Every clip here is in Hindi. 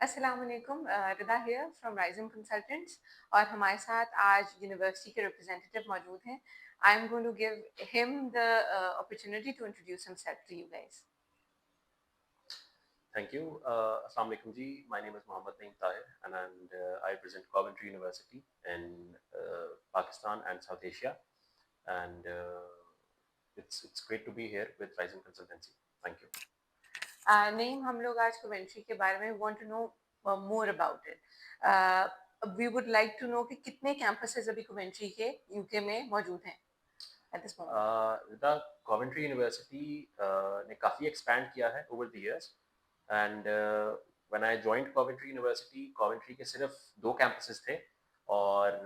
अस्सलाम वालेकुम Rida here from Rising Consultants और हमारे साथ आज यूनिवर्सिटी के रिप्रेजेंटेटिव मौजूद हैं। I am going to give him the opportunity to introduce himself to you guys. Thank you. Assalamu alaikum ji. My name is Mohammad Naeem Tahir and I present Coventry University in Pakistan and South Asia. And it's great to be here with Rising Consultancy. Thank you. Naeem, हम लोग आज कमेंट्री के बारे में want to know more about it. We would like to know कि कितने कैंपसेस अभी कमेंट्री के यूके में मौजूद हैं at this moment. The Coventry University ने काफ़ी expand किया है over the years. And when I joined Coventry University, Coventry के सिर्फ 2 campuses थे और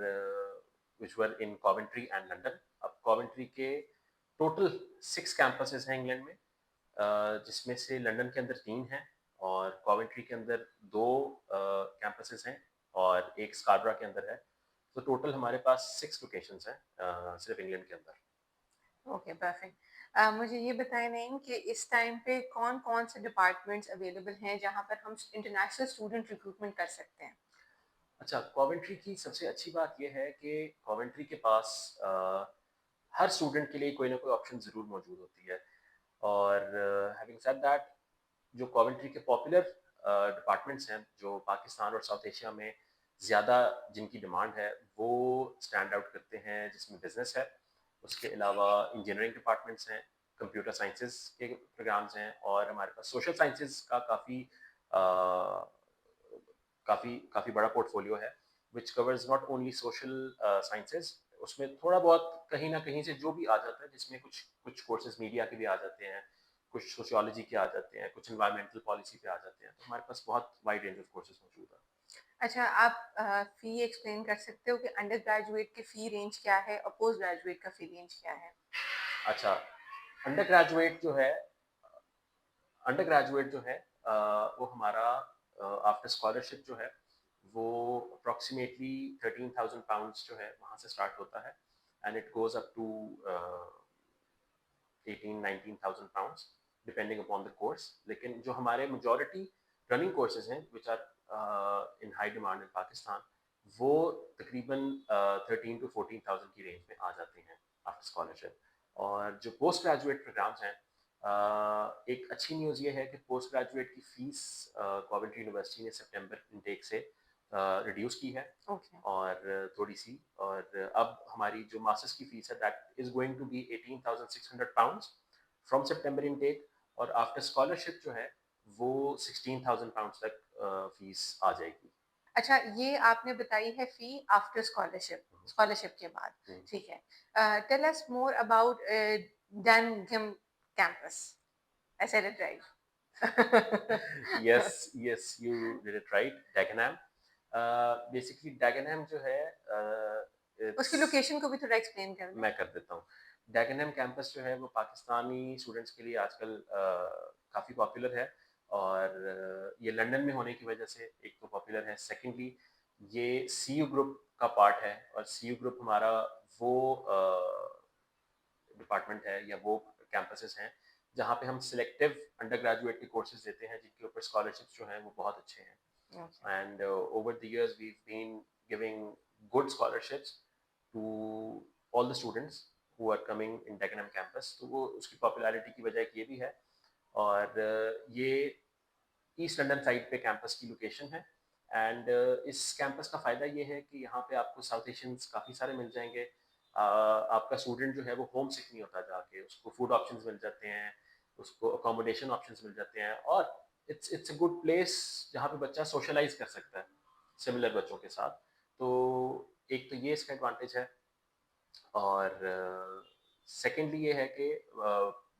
which were in Coventry and London. अब Coventry के total 6 campuses हैं इंग्लैंड में, जिसमें से लंदन के अंदर 3 हैं और कॉवेंट्री के अंदर 2 कैंपसेस हैं और एक स्कार्बरा के अंदर है। तो टोटल हमारे पास 6 लोकेशंस हैं सिर्फ इंग्लैंड के अंदर। Okay, perfect. मुझे ये बताएं नईम कि इस टाइम पे कौन-कौन से डिपार्टमेंट्स अवेलेबल हैं जहां पर हम इंटरनेशनल स्टूडेंट रिक्रूटमेंट कर सकते हैं? अच्छा, कॉवेंट्री की सबसे अच्छी बात यह है कि कॉवेंट्री के पास हर स्टूडेंट के लिए कोई ना कोई ऑप्शन ज़रूर मौजूद होती है। और हैविंग सेड दैट, जो कॉवेंट्री के पॉपुलर डिपार्टमेंट्स हैं जो पाकिस्तान और साउथ एशिया में ज़्यादा जिनकी डिमांड है, वो स्टैंड आउट करते हैं, जिसमें बिजनेस है, उसके अलावा इंजीनियरिंग डिपार्टमेंट्स हैं, कंप्यूटर साइंसेज के प्रोग्राम्स हैं और हमारे पास सोशल साइंसेज का काफ़ी काफ़ी बड़ा पोर्टफोलियो है which covers not only social sciences. उसमें थोड़ा बहुत कहीं ना कहीं से जो भी आ जाता है, जिसमें कुछ कुछ कोर्सेज मीडिया के भी आ जाते हैं, कुछ सोशियोलॉजी के आ जाते हैं, कुछ एनवायरमेंटल पॉलिसी पे आ जाते हैं। तो हमारे पास बहुत वाइड रेंज ऑफ कोर्सेज मौजूद है। अच्छा, आप फी एक्सप्लेन कर सकते हो कि अंडर ग्रेजुएट की फी रेंज क्या है और पोस्ट ग्रेजुएट का फी रेंज क्या है? अच्छा, अंडर ग्रेजुएट जो है अंडर ग्रेजुएट जो है वो हमारा आफ्टर स्कॉलरशिप जो है वो अप्रॉक्सीमेटली 13,000 पाउंड्स जो है वहाँ से स्टार्ट होता है and it goes up to 18-19,000 pounds depending upon the course. लेकिन जो हमारे मेजॉरिटी रनिंग कोर्सेज हैं which are in high demand in Pakistan, वो तकरीबन 13 to 14,000 की रेंज में आ जाते हैं आफ्टर स्कॉलरशिप। और जो पोस्ट ग्रेजुएट प्रोग्राम्स हैं, एक अच्छी न्यूज़ ये है कि पोस्ट ग्रेजुएट की फ़ीस कॉवेंट्री यूनिवर्सिटी ने सितंबर इनटेक से रिड्यूस की है ओके। और थोड़ी सी। और अब हमारी जो मास्टर्स की फ़ीस है that is going to be 18,600 pounds from सितंबर इनटेक, और आफ्टर स्कॉलरशिप जो है वो 16,000 पाउंड्स तक फ़ीस आ जाएगी। अच्छा, ये आपने बताई है फी आफ्टर स्कॉलरशिप, स्कॉलरशिप के बाद, हम्म। ठीक है। टेल अस मोर अबाउट डैनगम campus. I said it right? Yes, yes, you did it right. Dagenham. Basically, Dagenham जो है उसकी it's लोकेशन को भी थोड़ा एक्सप्लेन कर दें। मैं कर देता हूँ। Dagenham कैंपस जो है वो पाकिस्तानी स्टूडेंट्स के लिए आजकल काफ़ी पॉपुलर है। और ये लंदन में होने की वजह से एक तो पॉपुलर है, सेकेंडली ये CU ग्रुप का पार्ट है और CU ग्रुप हमारा वो डिपार्टमेंट है या वो कैंपसेस हैं जहाँ पे हम सिलेक्टिव अंडर ग्रेजुएट के कोर्सेज देते हैं, जिनके ऊपर स्कॉलरशिप्स जो हैं वो बहुत अच्छे हैं। Okay. And over the years we've been giving good scholarships to all the students who are coming in Dagenham campus। तो वो उसकी पॉपुलैरिटी की वजह एक ये भी है। और ये ईस्ट लंदन साइड पे कैंपस की लोकेशन है। एंड इस कैंपस का फ़ायदा ये है कि यहाँ पे आपको साउथ एशियंस काफ़ी सारे मिल जाएंगे। आपका स्टूडेंट जो है वो होम सिक नहीं होता, जाके उसको फूड ऑप्शंस मिल जाते हैं, उसको अकोमोडेशन ऑप्शंस मिल जाते हैं, और इट्स अ गुड प्लेस जहाँ पे बच्चा सोशलाइज कर सकता है सिमिलर बच्चों के साथ। तो एक तो ये इसका एडवांटेज है। और सेकेंडली ये है कि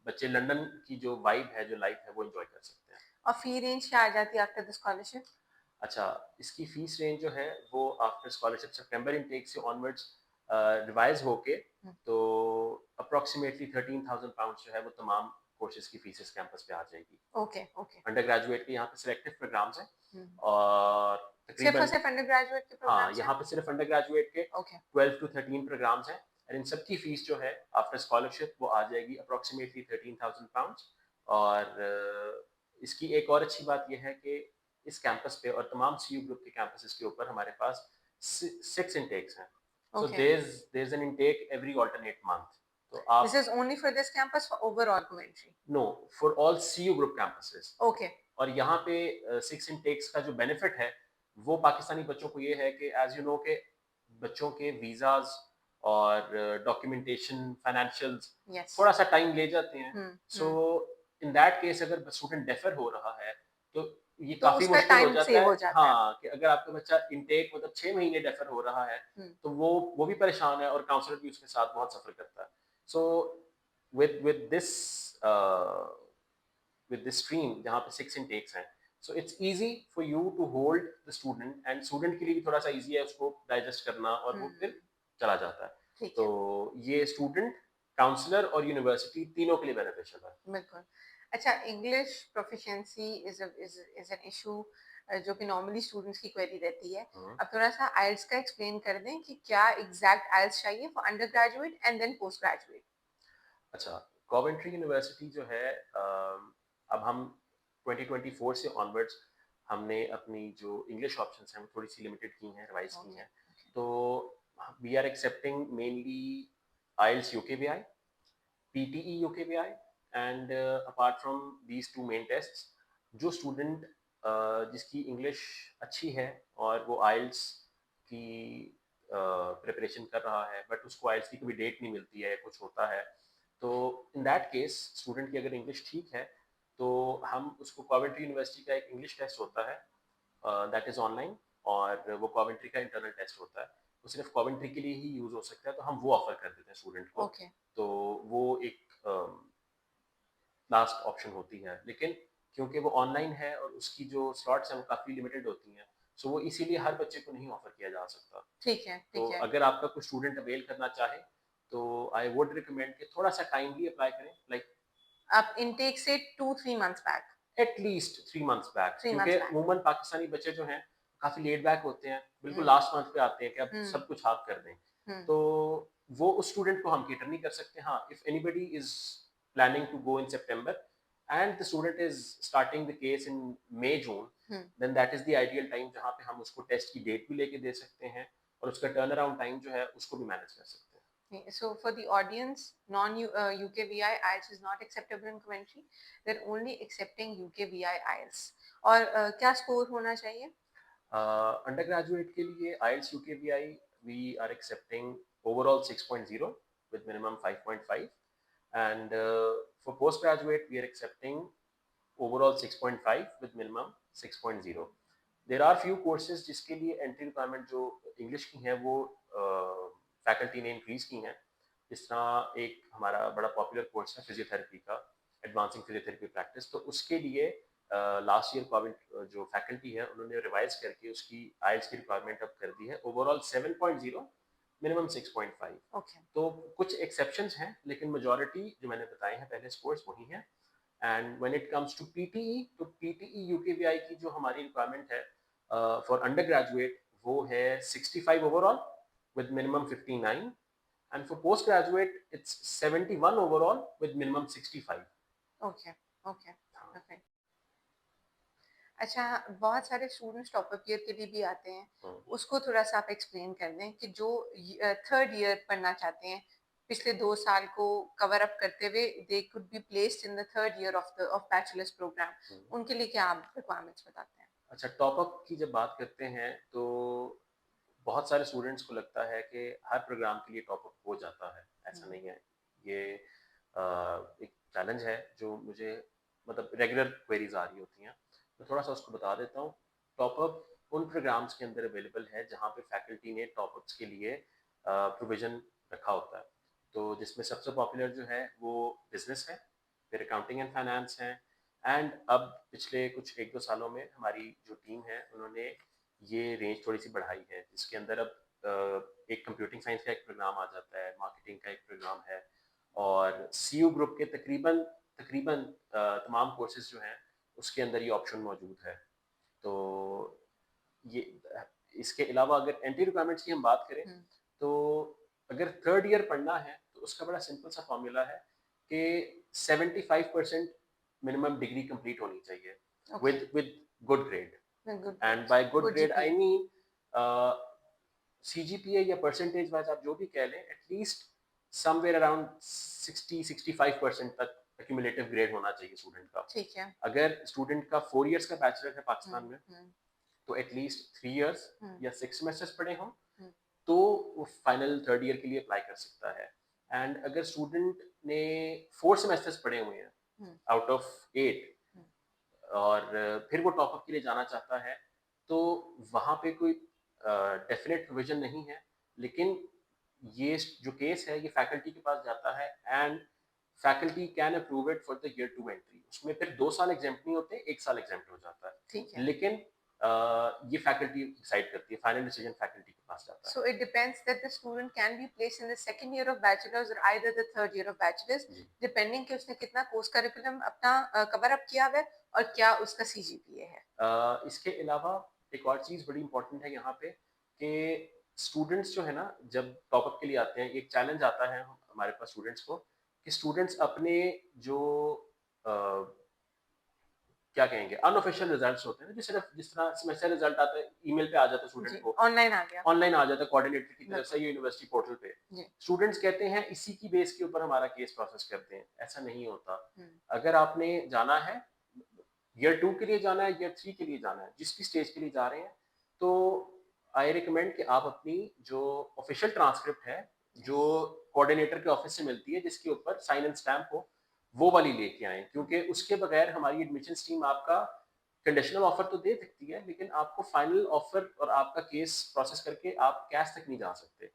बच्चे लंदन की जो वाइब है, जो लाइफ है, वो एंजॉय कर सकते हैं। और फी रेंज क्या आ जाती है आफ्टर द स्कॉलरशिप? अच्छा, इसकी फीस रेंज जो है वो आफ्टर स्कॉलरशिप सितंबर इनटेक से ऑनवर्ड्स रिवाइज होके तो अप्रोक्सीमेटली 13,000 पाउंड जो है वो तमाम कोर्सेज की फीसेस कैंपस पे आ जाएगी। Okay, okay. अंडर ग्रेजुएट के यहाँ पे सिलेक्टिव प्रोग्राम्स हैं हम्म। और सिर्फ और तकरीबन, सिर्फ अंडर ग्रेजुएट के हाँ, प्रोग्राम्स हैं? यहाँ पे सिर्फ अंडर ग्रेजुएट के ओके। 12 to 13 प्रोग्राम्स हैं। और इन सब की फीस जो है आफ्टर स्कॉलरशिप वो आ जाएगी अप्रोक्सीमेटली 13,000 पाउंड। और इसकी एक और अच्छी बात यह है कि इस कैंपस पे और तमाम CU ग्रुप के कैंपसेस के ऊपर हमारे पास 6 इनटेक्स हैं। So Okay. There is an intake every alternate month. तो This आप is only for this campus for overall Coventry. No for all CU group campuses. Okay. और यहाँ पे 6 इनटेक्स का जो बेनिफिट है वो पाकिस्तानी बच्चों को ये है कि एज यू नो के बच्चों के वीज़ाज और डॉक्यूमेंटेशन फाइनेंशियल्स Yes. थोड़ा सा टाइम ले जाते हैं। Hmm. So Hmm. In that case अगर स्टूडेंट डेफर हो रहा है तो ये तो काफ़ी उसका मुश्किल हो टाइम जाता सेव है। हो जाता है। हाँ, कि अगर आपका बच्चा इनटेक मतलब 6 महीने डेफर हो रहा है Hmm. तो वो भी परेशान है और काउंसलर भी उसके साथ बहुत सफ़र करता है। सो with this uh, with this stream जहाँ पे 6 intakes हैं, so it's easy for you to hold the student and student के लिए भी थोड़ा सा easy है उसको digest करना और वो फिर Hmm. चला जाता है। ठीक तो है। ये स्टूडेंट, काउंसलर और यूनिवर्सिटी तीनों के लिए बेनिफिशियल है। बिल्कुल। अच्छा, English proficiency is an issue जो कि नॉर्मली स्टूडेंट्स की क्वेरी रहती है। हम्म। अब थोड़ा-सा आइल्स का एक्सप्लेन कर दें कि क्या एग्ज़ैक्ट आइल्स चाहिए for undergraduate and then postgraduate? अच्छा, कॉवेंट्री यूनिवर्सिटी जो है अब हम 2024 से ऑनवर्ड्स हमने अपनी जो इंग्लिश ऑप्शंस हैं वो थोड़ी सी लिमिटेड की हैं, रिवाइज की ओके, हैं। ओके। तो we are accepting mainly IELTS UKVI, PTE UKVI, and apart from these two main tests, जो स्टूडेंट जिसकी इंग्लिश अच्छी है और वो आइल्स की प्रिपरेशन कर रहा है बट उसको आइल्स की कभी डेट नहीं मिलती है, कुछ होता है, तो इन दैट केस स्टूडेंट की अगर इंग्लिश ठीक है तो हम उसको कॉवेंट्री यूनिवर्सिटी का एक इंग्लिश टेस्ट होता है दैट इज़ ऑनलाइन, और वो कॉवेंट्री का इंटरनल टेस्ट होता है, वो सिर्फ कॉवेंट्री के लिए ही यूज़ हो सकता है, तो हम वो ऑफर कर देते हैं स्टूडेंट को। ओके, तो वो एक लास्ट ऑप्शन होती है, लेकिन क्योंकि वो ऑनलाइन है और उसकी जो स्लॉट्स हैं वो काफ़ी लिमिटेड होती हैं, सो वो इसीलिए हर बच्चे को नहीं ऑफर किया जा सकता। ठीक है, तो ठीक है। अगर आपका कोई स्टूडेंट अवेल करना चाहे तो आई वुड रिकमेंड कि थोड़ा सा टाइमली अप्लाई करें, लाइक अब इनटेक से 2-3 months back, at least 3 months back, 3 क्योंकि मंथ्स बैक। अमूमन पाकिस्तानी बच्चे जो हैं काफ़ी लेट बैक होते हैं, बिल्कुल हुँ, लास्ट मंथ पे आते हैं कि अब हुँ, सब कुछ आप कर दें। हुँ, तो वो उस स्टूडेंट को हम केटर नहीं कर सकते। हाँ, if anybody is planning to go in सितंबर and the student is starting the case in मई जून, हुँ। Then that is the ideal time जहाँ पे हम उसको टेस्ट की डेट भी लेके दे सकते हैं और उसका टर्न अराउंड टाइम जो है उसको भी मैनेज कर सकते हैं। So for the audience, UKVI IELTS is not acceptable in Coventry. They're only accepting UKVI IELTS. और क्या स्कोर होना चाहिए? अंडर ग्रेजुएट के लिए IELTS UKVI we are accepting overall 6.0 with minimum 5.5, and for postgraduate we are accepting overall 6.5 with minimum 6.0. There are few courses जिसके लिए एंट्री रिक्वायरमेंट जो इंग्लिश की हैं वो फैकल्टी ने इंक्रीज की हैं। जिस तरह एक हमारा बड़ा पॉपुलर कोर्स है फिजियोथेरेपी का, एडवांसिंग फिजियोथेरेपी प्रैक्टिस, तो उसके लिए लास्ट ईयर कोविड जो फैकल्टी है उन्होंने रिवाइज करके उसकी आइल्स की रिक्वायरमेंट अब कर दी है ओवरऑल 7.0, मिनिमम 6.5। Okay. तो कुछ एक्सेप्शंस हैं लेकिन मेजॉरिटी जो मैंने बताए हैं पहले स्कोर्स वही हैं। And when it comes to PTE, तो पीटीई यूकेवीआई की जो हमारी रिक्वायरमेंट है फॉर अंडर ग्रेजुएट वो है 65 overall with minimum 59, and for postgraduate it's 71 overall with minimum 65. Okay. Okay. Okay. अच्छा, बहुत सारे स्टूडेंट्स टॉप अप ईयर के लिए भी आते हैं। हाँ। उसको थोड़ा-सा आप एक्सप्लेन कर दें कि जो थर्ड ईयर पढ़ना चाहते हैं, पिछले 2 साल को कवर अप करते हुए they could be placed in the third year of bachelors program. उनके लिए क्या आप रिक्वायरमेंट्स बताते हैं? अच्छा, टॉप अप की जब बात करते हैं तो बहुत सारे स्टूडेंट्स को लगता है कि हर प्रोग्राम के लिए टॉप अप हो जाता है, ऐसा हुँ, नहीं है। ये एक चैलेंज है जो मुझे मतलब रेगुलर क्वेरीज आ रही होती हैं, मैं थोड़ा सा उसको बता देता हूँ। टॉप अप उन प्रोग्राम्स के अंदर अवेलेबल है जहाँ पे फैकल्टी ने टॉप अप्स के लिए प्रोविजन रखा होता है। तो जिसमें सबसे पॉपुलर जो है वो बिजनेस है, फिर अकाउंटिंग एंड फाइनेंस है, एंड अब पिछले कुछ 1-2 सालों में हमारी जो टीम है उन्होंने ये रेंज थोड़ी सी बढ़ाई है, जिसके अंदर अब एक कंप्यूटिंग साइंस का एक प्रोग्राम आ जाता है, मार्केटिंग का एक प्रोग्राम है, और CU ग्रुप के तकरीबन तकरीबन तमाम कोर्सेज जो हैं उसके अंदर ये ऑप्शन मौजूद है। तो ये इसके अलावा अगर एंट्री रिक्वायरमेंट्स की हम बात करें हुँ, तो अगर थर्ड ईयर पढ़ना है तो उसका बड़ा सिंपल सा फॉर्मूला है कि 75% मिनिमम डिग्री कंप्लीट होनी चाहिए okay, with good grade. Good and grades, by good good grade I GPA. Mean CGPA या परसेंटेज वाइज आप जो भी कह लें, एटलीस्ट समवेयर अराउंड 60-65% तक एक्यूमुलेटिव ग्रेड होना चाहिए स्टूडेंट का। ठीक है। अगर स्टूडेंट का 4 इयर्स का बैचलर है पाकिस्तान हम्म। में, हम्म। तो एटलीस्ट 3 इयर्स हम्म। या 6 सेमेस्टर्स पढ़े हों, हम्म। तो वो फाइनल थर्ड ईयर के लिए अप्लाई कर सकता है। एंड अगर स्टूडेंट ने 4 सेमेस्टर्स पढ़े हुए हैं हम्म। आउट ऑफ 8, हम्म। और फिर वो टॉपअप के लिए जाना चाहता है, तो वहाँ पे कोई डेफिनेट प्रोविजन नहीं है, लेकिन ये जो केस है ये फैकल्टी के पास जाता है, and faculty can approve it for the year 2 entry. उसमें फिर 2 साल एग्जाम नहीं होते, 1 साल एग्जाम हो जाता ठीक है, है। लेकिन ये फैकल्टी डिसाइड करती है, फाइनल डिसीजन फैकल्टी के पास जाता So it depends that the student can be placed in the second year of bachelor's or either the third year of bachelor's, है जी। depending कि उसने कितना कोर्स करिकुलम अपना कवर अप किया हुआ है और क्या उसका सीजीपीए है। इसके अलावा एक और चीज़ बड़ी इंपॉर्टेंट है यहाँ पे, कि स्टूडेंट्स जो है ना, जब टॉपअप के लिए आते हैं, एक चैलेंज आता है हमारे पास स्टूडेंट्स को, कि स्टूडेंट्स अपने जो अ, क्या कहेंगे, अनऑफिशियल रिजल्ट्स होते हैं ना, जिस तरह सेमेस्टर रिजल्ट आता है, ईमेल पे आ जाता है स्टूडेंट जी, को, ऑनलाइन आ गया। ऑनलाइन आ जाता है कोऑर्डिनेटर की तरफ से बिल्कुल। या यूनिवर्सिटी पोर्टल पे। जी। स्टूडेंट्स कहते हैं इसी की बेस के ऊपर हमारा केस प्रोसेस करते हैं, ऐसा नहीं होता। हम्म। अगर आपने जाना है, ईयर 2 के लिए जाना है, ईयर 3 के लिए जाना है, जिस भी स्टेज के लिए जा रहे हैं, तो आई रिकमेंड कि आप अपनी जो ऑफिशियल ट्रांसक्रिप्ट है, जो यस। कोऑर्डिनेटर के ऑफिस से मिलती है, जिसके ऊपर साइन एंड स्टैम्प हो, वो वाली लेके आए, क्योंकि उसके बगैर हमारी एडमिशन टीम आपका कंडीशनल ऑफर तो दे सकती है, लेकिन आपको फाइनल ऑफर और आपका केस प्रोसेस करके आप कैश तक नहीं जा सकते।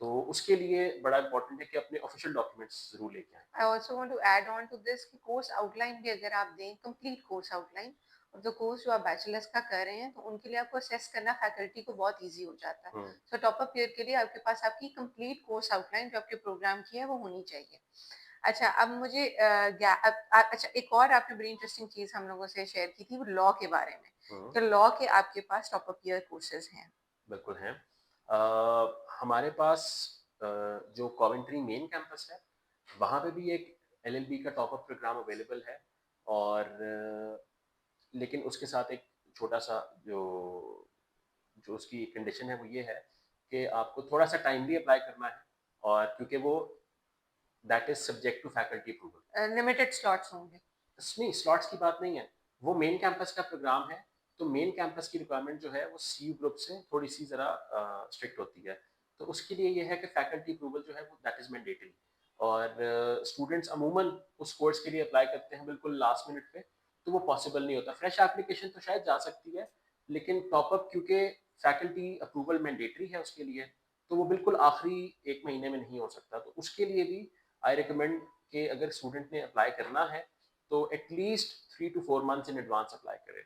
तो उसके लिए बड़ा इंपॉर्टेंट है कि अपने ऑफिशियल डॉक्यूमेंट्स जरूर लेके आए। I also want to add on to this कि कोर्स आउटलाइन भी अगर आप दें, कंप्लीट कोर्स आउटलाइन, और जो कोर्स जो आप बैचलर्स का कर रहे हैं तो उनके लिए आपको असेस करना फैकल्टी को बहुत इजी हो जाता है। हम्म। सो टॉप अप ईयर के लिए आपके पास आपकी कंप्लीट कोर्स आउटलाइन जो आपके प्रोग्राम की है वो होनी चाहिए। अच्छा, अब मुझे अच्छा, एक और आपने बड़ी इंटरेस्टिंग चीज हम लोगों से शेयर की थी, वो लॉ के बारे में। हम्म। तो लॉ के आपके पास टॉप अप ईयर कोर्सेज हैं। बिल्कुल हैं। हमारे पास जो कॉवेंट्री मेन कैंपस है, वहाँ पे भी एक एलएलबी का टॉप अप प्रोग्राम अवेलेबल है, और लेकिन उसके साथ एक छोटा सा जो जो उसकी कंडीशन है वो ये है कि आपको थोड़ा सा टाइमली अप्लाई करना है, और क्योंकि वो that is subject to faculty approval. Limited slots होंगे। नहीं, स्लॉट्स की बात नहीं है, वो मेन कैंपस का प्रोग्राम है, तो मेन कैंपस की रिक्वायरमेंट जो है वो सी ग्रुप से थोड़ी सी ज़रा स्ट्रिक्ट होती है। तो उसके लिए ये है कि फैकल्टी अप्रूवल जो है वो दैट इज़ मैंडेटरी, और स्टूडेंट्स अमूमन उस कोर्स के लिए अप्लाई करते हैं बिल्कुल लास्ट मिनट पे, तो वो पॉसिबल नहीं होता। फ्रेश एप्लीकेशन तो शायद जा सकती है, लेकिन टॉपअप क्योंकि फैकल्टी अप्रूवल मैंडेटरी है उसके लिए, तो वो बिल्कुल आखिरी 1 महीने में नहीं हो सकता। तो उसके लिए भी आई रिकमेंड कि अगर स्टूडेंट ने अप्लाई करना है, तो at least 3 to 4 months in advance apply करें।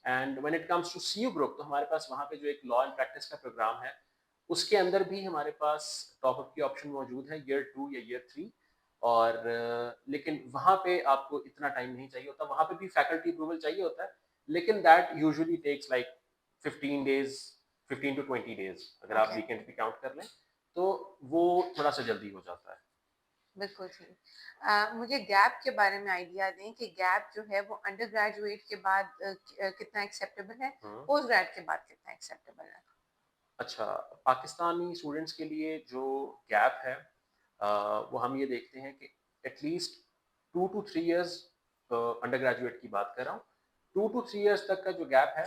And when it comes to C U group, तो हमारे पास वहाँ पे जो एक लॉ एंड प्रैक्टिस का प्रोग्राम है, उसके अंदर भी हमारे पास टॉपअप की ऑप्शन मौजूद है, ईयर 2 या ईयर 3। और लेकिन वहाँ पे आपको इतना टाइम नहीं चाहिए होता, वहाँ पे भी फैकल्टी अप्रूवल चाहिए होता है, लेकिन that usually takes like 15 days, 15 to 20 days, अगर आप ओके। वीकेंड भी काउंट कर लें, तो वो थोड़ा सा जल्दी हो जाता है। बिल्कुल ठीक। मुझे गैप के बारे में आइडिया दें कि गैप जो है वो अंडर ग्रेजुएट के बाद कितना एक्सेप्टेबल है, हम्म। पोस्ट ग्रेड के बाद कितना एक्सेप्टेबल है। अच्छा, पाकिस्तानी स्टूडेंट्स के लिए जो गैप है, वो हम ये देखते हैं कि at least 2 to 3 years, under graduate की बात कर रहा हूँ, 2 to 3 इयर्स तक का जो गैप है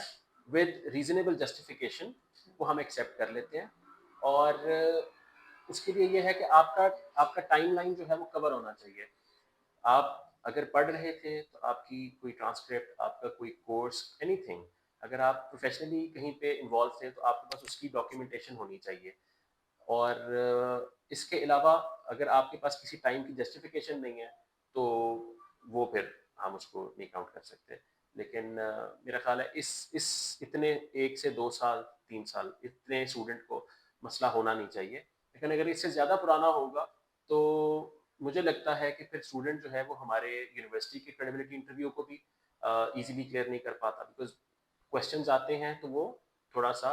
विद रीजनेबल जस्टिफिकेशन, वो हम एक्सेप्ट कर लेते हैं। और उसके लिए ये है कि आपका आपका टाइमलाइन जो है वो कवर होना चाहिए। आप अगर पढ़ रहे थे, तो आपकी कोई ट्रांसक्रिप्ट, आपका कोई कोर्स, एनीथिंग, अगर आप प्रोफेशनली कहीं पे इन्वॉल्व थे, तो आपके पास उसकी डॉक्यूमेंटेशन होनी चाहिए। और इसके अलावा अगर आपके पास किसी टाइम की जस्टिफिकेशन नहीं है, तो वो फिर हम उसको नहीं काउंट कर सकते। लेकिन मेरा ख्याल है इस इतने 1 से 2 साल, 3 साल, इतने स्टूडेंट को मसला होना नहीं चाहिए। लेकिन अगर इससे ज़्यादा पुराना होगा, तो मुझे लगता है कि फिर स्टूडेंट जो है वो हमारे यूनिवर्सिटी के क्रेडिबिलिटी इंटरव्यू को भी इजीली क्लियर नहीं कर पाता, बिकॉज क्वेश्चंस आते हैं तो वो थोड़ा सा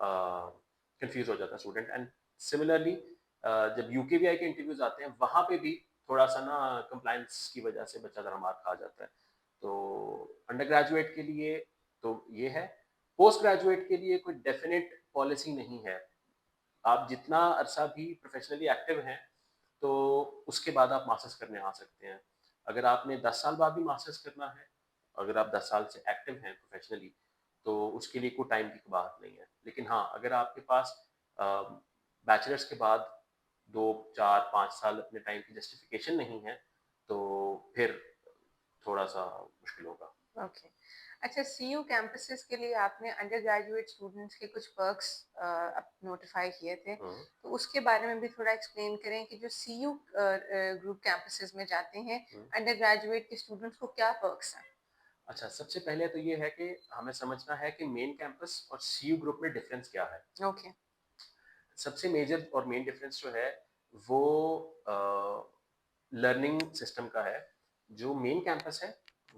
कंफ्यूज हो जाता है स्टूडेंट। एंड सिमिलरली जब यूकेवीआई के इंटरव्यूज आते हैं, वहाँ पे भी थोड़ा सा ना कंप्लाइंस की वजह से बच्चा ज़रा मार खा जाता है। तो अंडर ग्रेजुएट के लिए तो ये है। पोस्ट ग्रेजुएट के लिए कोई डेफिनेट पॉलिसी नहीं है। आप जितना अरसा भी प्रोफेशनली एक्टिव हैं, तो उसके बाद आप मास्टर्स करने आ सकते हैं। अगर आपने 10 साल बाद भी मास्टर्स करना है, अगर आप 10 साल से एक्टिव हैं प्रोफेशनली, तो उसके लिए कोई टाइम की बात नहीं है। लेकिन हाँ, अगर आपके पास बैचलर्स के बाद 2, 4, 5 साल अपने टाइम की जस्टिफिकेशन नहीं है, तो फिर थोड़ा-सा मुश्किल होगा। ओके। अच्छा, सीयू कैंपसेस के लिए आपने अंडर ग्रेजुएट स्टूडेंट्स के कुछ पर्क्स नोटिफाई किए थे, हुँ, तो उसके बारे में भी थोड़ा एक्सप्लेन करें कि जो सीयू ग्रुप कैंपसेस में जाते हैं हुँ। अंडर ग्रेजुएट के स्टूडेंट्स को क्या पर्क्स हैं? अच्छा, सबसे पहले तो ये है कि हमें समझना है कि मेन कैंपस और सीयू ग्रुप में डिफरेंस क्या है। ओके। सबसे मेजर और मेन डिफरेंस जो है, वो लर्निंग सिस्टम का है। जो मेन कैंपस है,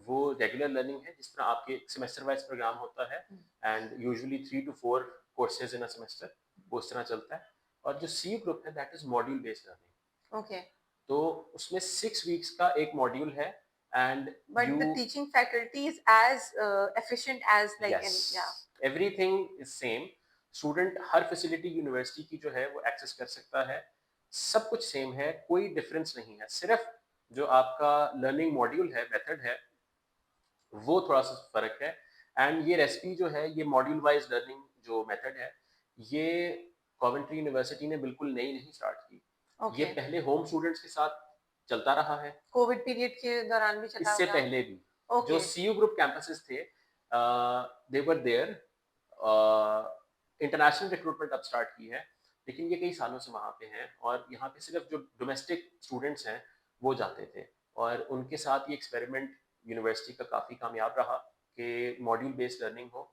वो रेगुलर लर्निंग है, जिस तरह आपके सेमेस्टर वाइज प्रोग्राम होता है, and usually 3 to 4 courses in a semester, वो उस तरह चलता है। और जो सी ग्रुप है, that is module based learning. Okay. तो उसमें 6 वीक्स का एक मॉड्यूल है, and But you, the teaching faculty is as efficient as like yes, in, yeah. Everything is same. Student हर फैसिलिटी यूनिवर्सिटी की जो है वो एक्सेस कर सकता है। सब कुछ सेम है, कोई डिफरेंस नहीं है। सिर्फ जो आपका लर्निंग मॉड्यूल है, मेथड है, वो थोड़ा सा फर्क है। एंड ये रेसिपी जो है, ये मॉड्यूल वाइज लर्निंग जो मेथड है, ये कॉवेंट्री यूनिवर्सिटी ने बिल्कुल नई नहीं स्टार्ट की। ये ओके। पहले होम स्टूडेंट्स के साथ चलता रहा है, कोविड पीरियड के दौरान भी चला इससे होगा। पहले भी। जो ओके। सीयू ग्रुप कैंपसेस थे, दे वर देयर। इंटरनेशनल रिक्रूटमेंट अब स्टार्ट की है, लेकिन ये कई सालों से वहाँ पे हैं, और यहाँ पे सिर्फ जो डोमेस्टिक स्टूडेंट्स हैं वो जाते थे। और उनके साथ ये एक्सपेरिमेंट यूनिवर्सिटी का काफ़ी कामयाब रहा कि मॉड्यूल बेस्ड लर्निंग हो।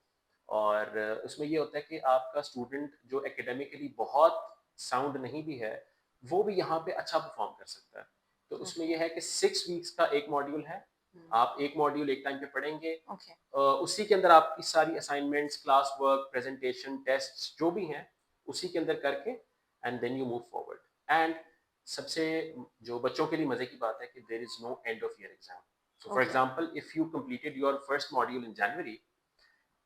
और उसमें ये होता है कि आपका स्टूडेंट जो एकेडमिकली बहुत साउंड नहीं भी है, वो भी यहाँ पे अच्छा परफॉर्म कर सकता है। तो उसमें ओके। यह है कि 6 वीक्स का एक मॉड्यूल है। आप एक मॉड्यूल एक टाइम पे पढ़ेंगे, ओके। उसी के अंदर आपकी सारी assignments, class work, presentation, test जो भी हैं, उसी के अंदर करके and then you move forward. And सबसे जो बच्चों के लिए मजे की बात है कि there is no end of year exam. So for okay. Example, if you completed your first module in January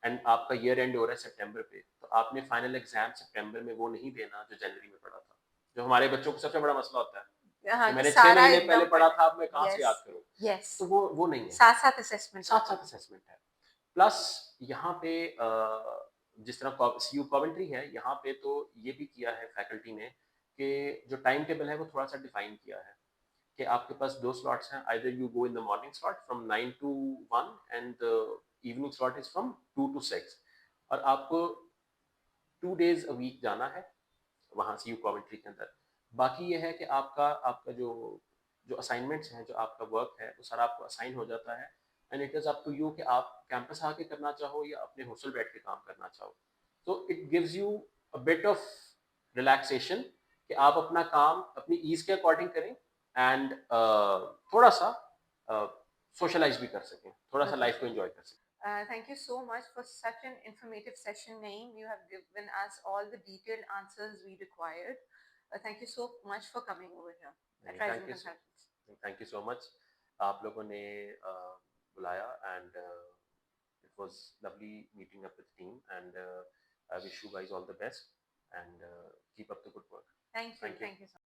and आपका ईयर एंड हो रहा है सितंबर पे, तो आपने फाइनल एग्जाम सितंबर में वो नहीं देना जो जनवरी में पढ़ा था। जो हमारे बच्चों को सबसे बड़ा मसला होता है हाँ, कि कि मैंने छह सारा महीने पहले एकदम पढ़ा पढ़ना था, अब मैं कहाँ है। से यस। याद करूँ। यस। तो वो नहीं है। साथ साथ असेसमेंट साथ होता साथ है। असेसमेंट है। प्लस यहाँ पे जिस तरह सीयू कॉवेंट्री है, यहाँ पे तो ये भी किया है फैकल्टी ने कि जो टाइम टेबल है वो थोड़ा सा डिफाइन किया है कि आपके पास 2 स्लॉट्स हैं। Either you go in the morning slot from 9 to 1, and evening slot is from 2 to 6। और आपको 2 days अ वीक जाना है वहाँ सी यू कॉमेंट्री के अंदर। बाकी ये है कि आपका आपका जो जो असाइनमेंट्स हैं, जो आपका वर्क है, वो सारा आपको असाइन हो जाता है। And it is up to you कि आप कैंपस आके करना चाहो या अपने हॉस्टल बैठ के काम करना चाहो। तो it gives you a bit of relaxation कि आप अपना काम अपनी ईज के अकॉर्डिंग करें, एंड थोड़ा सा सोशलाइज भी कर सकें, थोड़ा सा बिल्कुल लाइफ को सही। एंजॉय कर सकें। Thank you so much for such an informative session, Naeem. You have given us all the detailed answers we required. Thank you so much for coming over here at thank Rising you Consultants. Thank you so much. आप लोगों ने बुलाया, and it was lovely meeting up with the team, and I wish you guys all the best, and keep up the good work. Thank you. Thank you. Thank you so much.